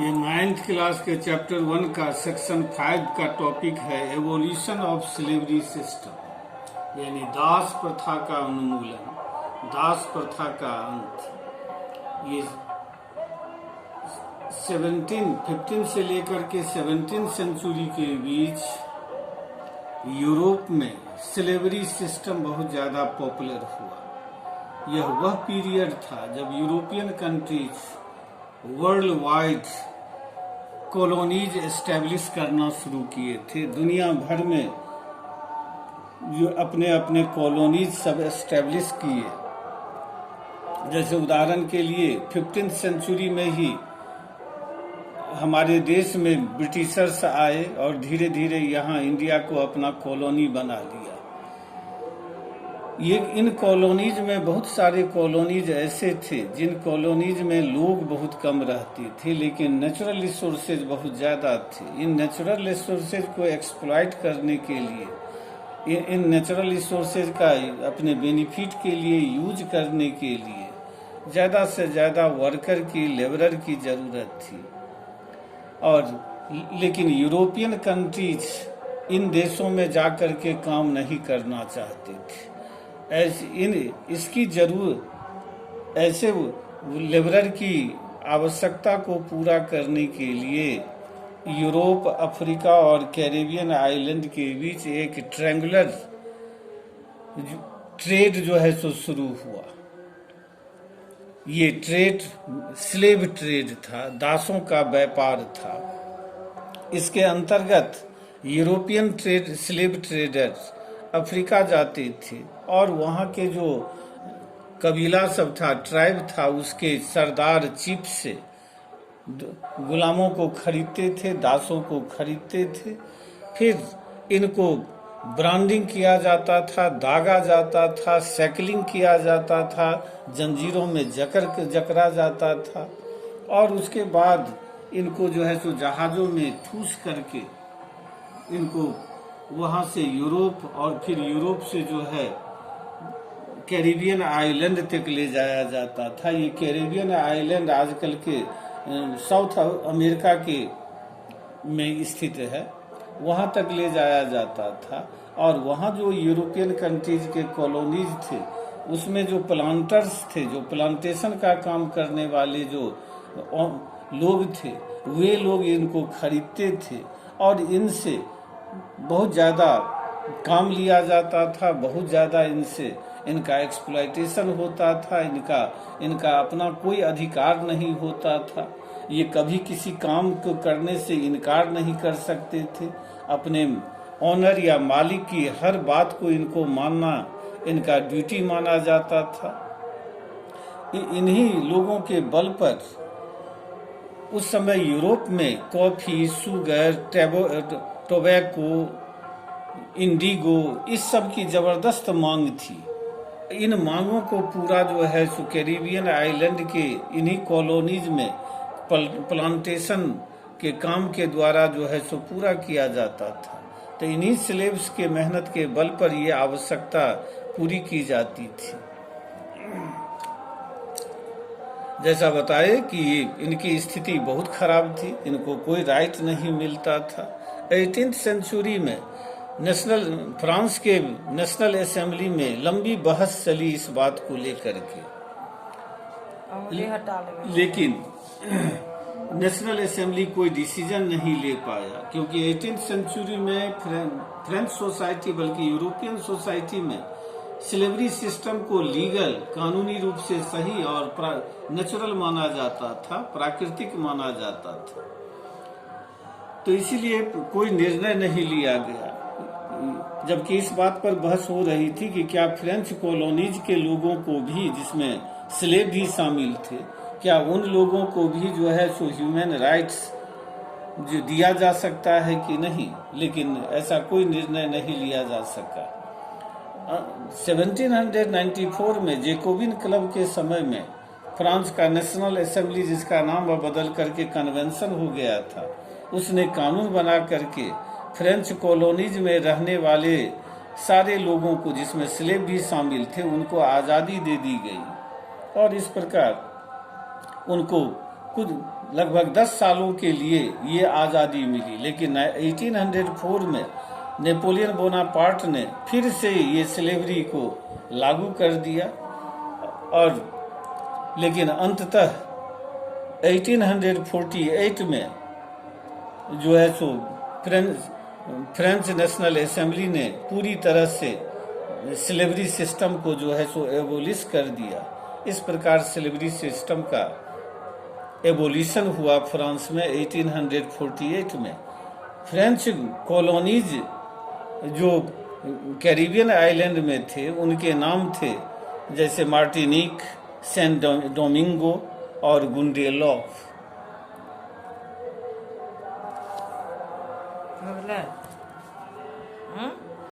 ये 9th class के chapter 1 का सेक्शन 5 का टॉपिक है एवोल्यूशन ऑफ स्लेवरी सिस्टम, यानी दास प्रथा का उन्मूलन, दास प्रथा का अंत। ये 15 से लेकर के 17 सेंचुरी के बीच यूरोप में स्लेवरी सिस्टम बहुत ज़्यादा पॉपुलर हुआ। यह वह पीरियड था जब European countries world wide colonies establish करना शुरू किए थे। दुनिया भर में जो अपने अपने कॉलोनीज सब एस्टेब्लिश किए। जैसे उदाहरण के लिए 15th सेंचुरी में ही हमारे देश में ब्रिटिशर्स आए और धीरे धीरे यहाँ इंडिया को अपना कॉलोनी बना लिया। ये इन कॉलोनीज में बहुत सारे कॉलोनीज ऐसे थे जिन कॉलोनीज में लोग बहुत कम रहते थे, लेकिन नेचुरल रिसोर्सेज बहुत ज़्यादा थे। इन नेचुरल रिसोर्सेज को एक्सप्लॉइट करने के लिए, इन नेचुरल रिसोर्सेज का अपने बेनिफिट के लिए यूज करने के लिए ज़्यादा से ज़्यादा वर्कर की, लेबरर की ज़रूरत थी। और लेकिन यूरोपियन कंट्रीज इन देशों में जाकर के काम नहीं करना चाहते थे। इसकी जरूरत ऐसे लेबरर की आवश्यकता को पूरा करने के लिए यूरोप, अफ्रीका और कैरेबियन आइलैंड के बीच एक ट्रायंगुलर ट्रेड जो है सो शुरू हुआ। ये ट्रेड स्लेव ट्रेड था, दासों का व्यापार था। इसके अंतर्गत European trade slave traders Africa जाते थे और वहाँ के जो कबीला सब था, ट्राइब था, उसके सरदार चीफ से गुलामों को खरीदते थे, दासों को खरीदते थे। फिर इनको ब्रांडिंग किया जाता था, दागा जाता था, सैकलिंग किया जाता था, जंजीरों में जकरा जाता था और उसके बाद इनको जो है सो जहाज़ों में ठूस करके इनको वहाँ से यूरोप और फिर यूरोप से जो है कैरिबियन आइलैंड तक ले जाया जाता था। ये कैरिबियन आइलैंड आजकल के साउथ अमेरिका के में स्थित है, वहाँ तक ले जाया जाता था। और वहाँ जो यूरोपियन कंट्रीज के कॉलोनीज थे, उसमें जो प्लांटर्स थे, जो प्लांटेशन का काम करने वाले जो लोग थे, वे लोग इनको खरीदते थे और इनसे बहुत ज़्यादा काम लिया जाता था, बहुत ज़्यादा इनका एक्सप्लॉयटेशन होता था, इनका अपना कोई अधिकार नहीं होता था। ये कभी किसी काम को करने से इनकार नहीं कर सकते थे। अपने ऑनर या मालिक की हर बात को इनको मानना इनका ड्यूटी माना जाता था। इन्हीं लोगों के बल पर उस समय यूरोप में कॉफ़ी, शुगर, टोबैको, इंडिगो, इस सब की ज़बरदस्त मांग थी। इन मांगों को पूरा जो है सो कैरिबियन आइलैंड के इन्हीं कॉलोनीज में प्लांटेशन के काम के द्वारा जो है सो पूरा किया जाता था। तो इन्हीं स्लेव्स के मेहनत के बल पर यह आवश्यकता पूरी की जाती थी। जैसा बताए कि इनकी स्थिति बहुत खराब थी, इनको कोई राइट नहीं मिलता था। 18th सेंचुरी में फ्रांस के नेशनल असेंबली में लंबी बहस चली इस बात को लेकर के, लेकिन नेशनल असेंबली कोई डिसीजन नहीं ले पाया, क्योंकि 18th सेंचुरी में फ्रेंच सोसाइटी, बल्कि यूरोपियन सोसाइटी में स्लेवरी सिस्टम को लीगल, कानूनी रूप से सही और नेचुरल माना जाता था, प्राकृतिक माना जाता था। तो इसीलिए कोई निर्णय नहीं लिया गया। जबकि इस बात पर बहस हो रही थी कि क्या फ्रेंच कॉलोनीज के लोगों को भी, जिसमें स्लेव भी शामिल थे, क्या उन लोगों को भी जो है सो ह्यूमन राइट्स जो दिया जा सकता है कि नहीं। लेकिन ऐसा कोई निर्णय नहीं लिया जा सका। 1794 में जैकोबिन क्लब के समय में फ्रांस का नेशनल असेंबली, जिसका नाम बदल करके कन्वेंशन हो गया था, उसने कानून बना करके फ्रेंच कॉलोनीज में रहने वाले सारे लोगों को, जिसमें स्लेव भी शामिल थे, उनको आज़ादी दे दी गई और इस प्रकार उनको खुद लगभग 10 सालों के लिए ये आज़ादी मिली, लेकिन 1804 में नेपोलियन बोनापार्ट ने फिर से ये स्लेवरी को लागू कर दिया, और लेकिन अंततः 1848 में जो है सो फ्रेंच नेशनल असेंबली ने पूरी तरह से स्लेवरी सिस्टम को जो है सो एबोलिश कर दिया। इस प्रकार स्लेवरी सिस्टम का एबोलिशन हुआ फ्रांस में 1848 में। फ्रेंच कॉलोनीज जो कैरिबियन आइलैंड में थे उनके नाम थे जैसे मार्टिनिक, सेंट डोमिंगो और गुंडेलॉफ। हो गेलै?